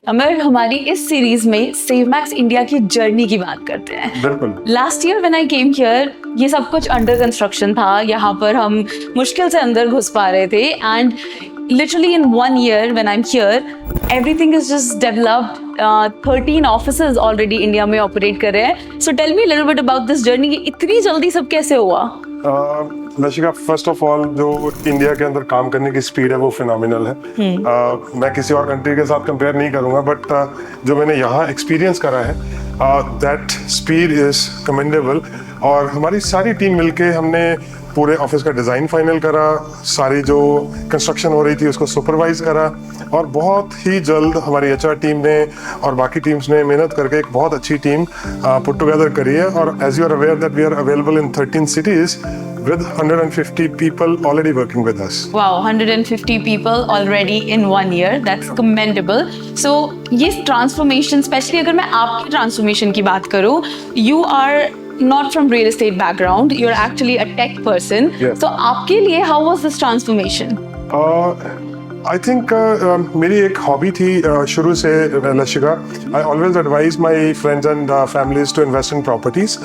अमर, हमारी इस सीरीज में सेवमैक्स इंडिया की जर्नी की बात करते हैं। बिल्कुल। Last year when I came here, ये सब कुछ अंडर कंस्ट्रक्शन था। यहाँ पर हम मुश्किल से अंदर घुस पा रहे थे and literally in 1 year when I'm here, everything is just developed. 13 offices already India में ऑपरेट कर रहे हैं. So tell me a little bit about this journey. इतनी जल्दी सब कैसे हुआ? लशिका, फर्स्ट ऑफ ऑल जो इंडिया के अंदर काम करने की स्पीड है वो फिनोमिनल है। मैं किसी और कंट्री के साथ कंपेयर नहीं करूंगा, बट जो मैंने यहाँ एक्सपीरियंस करा है, दैट स्पीड इज कमेंडेबल। और हमारी सारी टीम मिलके हमने पूरे ऑफिस का डिज़ाइन फाइनल करा, सारी जो कंस्ट्रक्शन हो रही थी उसको सुपरवाइज करा, और बहुत ही जल्द हमारी HR टीम ने और बाकी टीम्स ने मेहनत करके एक बहुत अच्छी टीम पुट टुगेदर करी है। और as you are aware that we are available in 13 cities with 150 people already working with us. Wow, 150 people already in 1 year. That's commendable. So ये transformation, especially अगर मैं आपकी transformation की बात करूँ, you are not from real estate background, you're actually a tech person. Yes. So आपके लिए how was this transformation? I think मेरी एक हॉबी थी शुरू से, लशिका। I always advise my friends and families to invest in properties.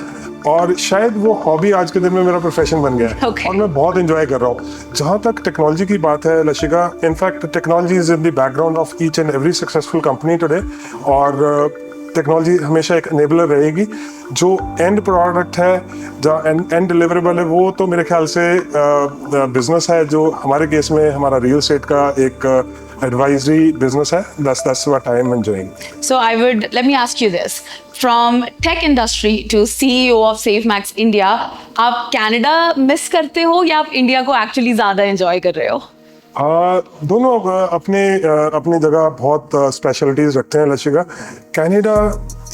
और शायद वो हॉबी आज के दिन में मेरा प्रोफेशन बन गया है। Okay. और मैं बहुत एंजॉय कर रहा हूँ। जहाँ तक टेक्नोलॉजी की बात है Lashika, in fact technology is in the background of each and every successful company today. और टेक्नोलॉजी हमेशा एक एनेबलर रहेगी। जो एंड प्रोडक्ट है, जो एंड डिलीवरेबल है, वो तो मेरे ख्याल से बिजनेस है, जो हमारे केस में हमारा रियल एस्टेट का एक एडवाइजरी बिजनेस है। That's what I am enjoying. So let me ask you this. From tech industry to CEO of SafeMax India, आप कनाडा मिस करते हो या आप इंडिया को एक्चुअली ज़्यादा एंजॉय कर रहे हो? दोनों अपनी जगह बहुत स्पेशलिटीज रखते हैं लशिका। कनाडा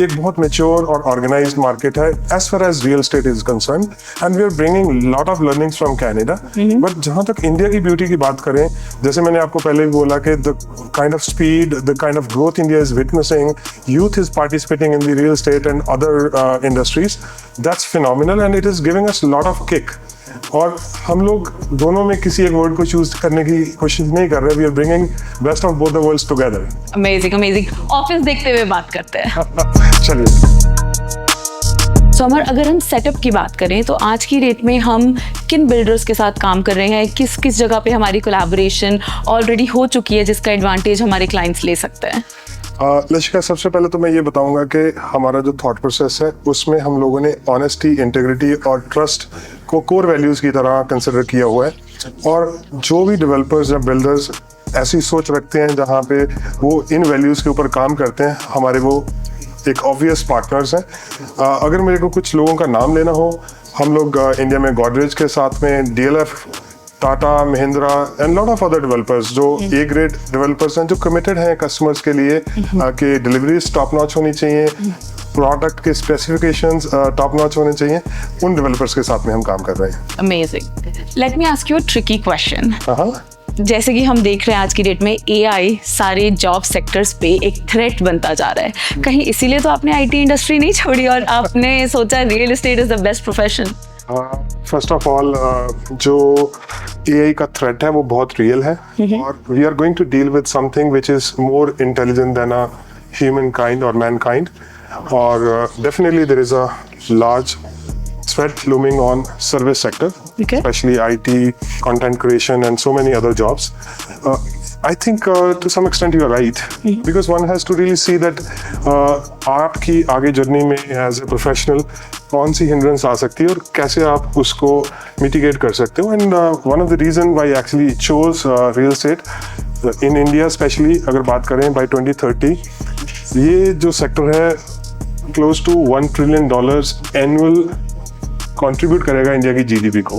एक बहुत मेच्योर और ऑर्गेनाइज्ड मार्केट है as far as real estate is concern, and we are bringing lot of learnings from Canada. But जहाँ तक इंडिया की ब्यूटी की बात करें, जैसे मैंने आपको पहले भी बोला कि the kind of speed, the kind of growth India is witnessing, youth is participating in the real estate and other industries, that's phenomenal and it is giving us lot of kick. और हम लोग दोनों में किसी एक word को choose करने की कोशिश नहीं कर रहे। We are bringing best of both the worlds together. Amazing, amazing. Office देखते हुए बात करते हैं। चलिए। So, अमर, अगर हम सेटअप की बात करें तो आज की डेट में हम किन बिल्डर्स के साथ काम कर रहे हैं, किस किस जगह पे हमारी कोलैबोरेशन ऑलरेडी हो चुकी है जिसका एडवांटेज हमारे क्लाइंट्स ले सकते हैं? लशिका, सबसे पहले तो मैं ये बताऊंगा कि हमारा जो थॉट प्रोसेस है उसमें हम लोगों ने ऑनेस्टी, इंटेग्रिटी और ट्रस्ट को कोर वैल्यूज़ की तरह कंसिडर किया हुआ है। और जो भी डेवलपर्स या बिल्डर्स ऐसी सोच रखते हैं जहाँ पे वो इन वैल्यूज़ के ऊपर काम करते हैं, हमारे वो एक ऑब्वियस पार्टनर्स हैं। अगर मेरे को कुछ लोगों का नाम लेना हो, हम लोग इंडिया में गॉडरेज के साथ में DLF, Tata, Mahindra and lot of other developers जो A ग्रेड डेवलपर्स हैं, जो कमिटेड हैं कस्टमर्स के लिए कि डिलीवरीज टॉप नॉच होनी चाहिए, प्रोडक्ट के स्पेसिफिकेशंस टॉप नॉच होने चाहिए, उन डेवलपर्स के साथ में हम काम कर रहे हैं। Amazing. Let me ask you a tricky question. हाँ। जैसे कि हम देख रहे हैं आज की डेट में AI सारे जॉब सेक्टर्स पे एक थ्रेट बनता जा रहा है, कहीं इसीलिए तो आपने IT इंडस्ट्री नहीं छोड़ी और आपने सोचा real estate is the best profession? First of all, जो AI का थ्रेट है वो बहुत रियल है, और we are going to deal with something which is more intelligent than a human kind और मैन काइंड। और definitely there is a large threat looming on service sector, Okay. especially IT, content creation, and so many other jobs. I think to some extent you are right, because one has to really see that आपकी आगे journey में as a professional कौन सी hindrance आ सकती है और कैसे आप उसको mitigate कर सकते हो। And one of the reason why I actually chose real estate in India, especially अगर बात करें by 2030, ये जो sector है close to $1 trillion annual contribute करेगा इंडिया की GDP को।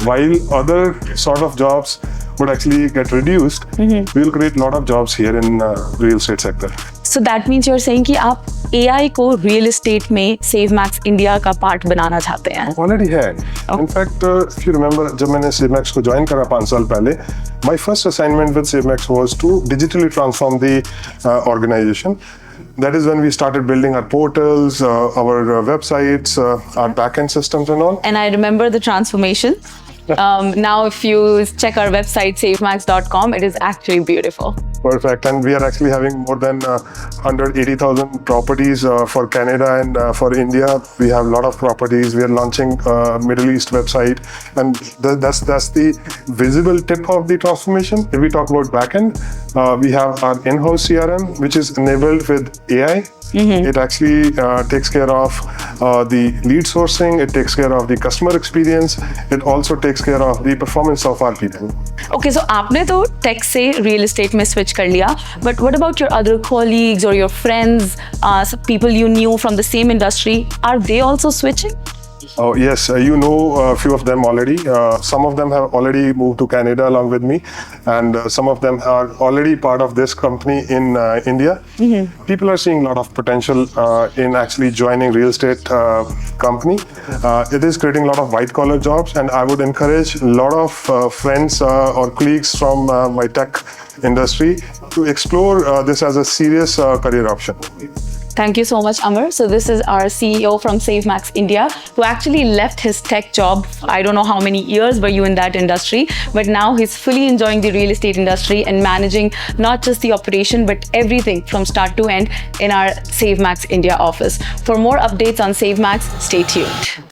While other sort of jobs would actually get reduced, we will create lot of jobs here in real estate sector. So that means you're saying कि आप AI को real estate में SafeMax India का part बनाना चाहते हैं? Already है। In fact, if you remember, जब मैंने SafeMax को ज्वाइन करा 5 साल पहले, my first assignment with SafeMax was to digitally transform the organization. That is when we started building our portals, our websites, our backend systems and all. And I remember the transformation. Now if you check our website, safemax.com, it is actually beautiful. Perfect. And we are actually having more than 180,000 properties for Canada and for India. We have a lot of properties. We are launching Middle East website, and that's the visible tip of the transformation. If we talk about backend, we have our in-house CRM, which is enabled with AI. It actually takes care of the lead sourcing. It takes care of the customer experience. It also takes care of the performance of our people. Okay, so आपने तो tech से real estate में switch कर लिया, but what about your other colleagues or your friends, people you knew from the same industry? Are they also switching? Oh yes, you know a few of them already. Some of them have already moved to Canada along with me, and some of them are already part of this company in India. People are seeing a lot of potential in actually joining real estate company. It is creating a lot of white collar jobs, and I would encourage a lot of friends or colleagues from my tech industry to explore this as a serious career option. Thank you so much, Amar. So this is our CEO from SaveMax India, who actually left his tech job. I don't know how many years were you in that industry, but now he's fully enjoying the real estate industry and managing not just the operation, but everything from start to end in our SaveMax India office. For more updates on SaveMax, stay tuned.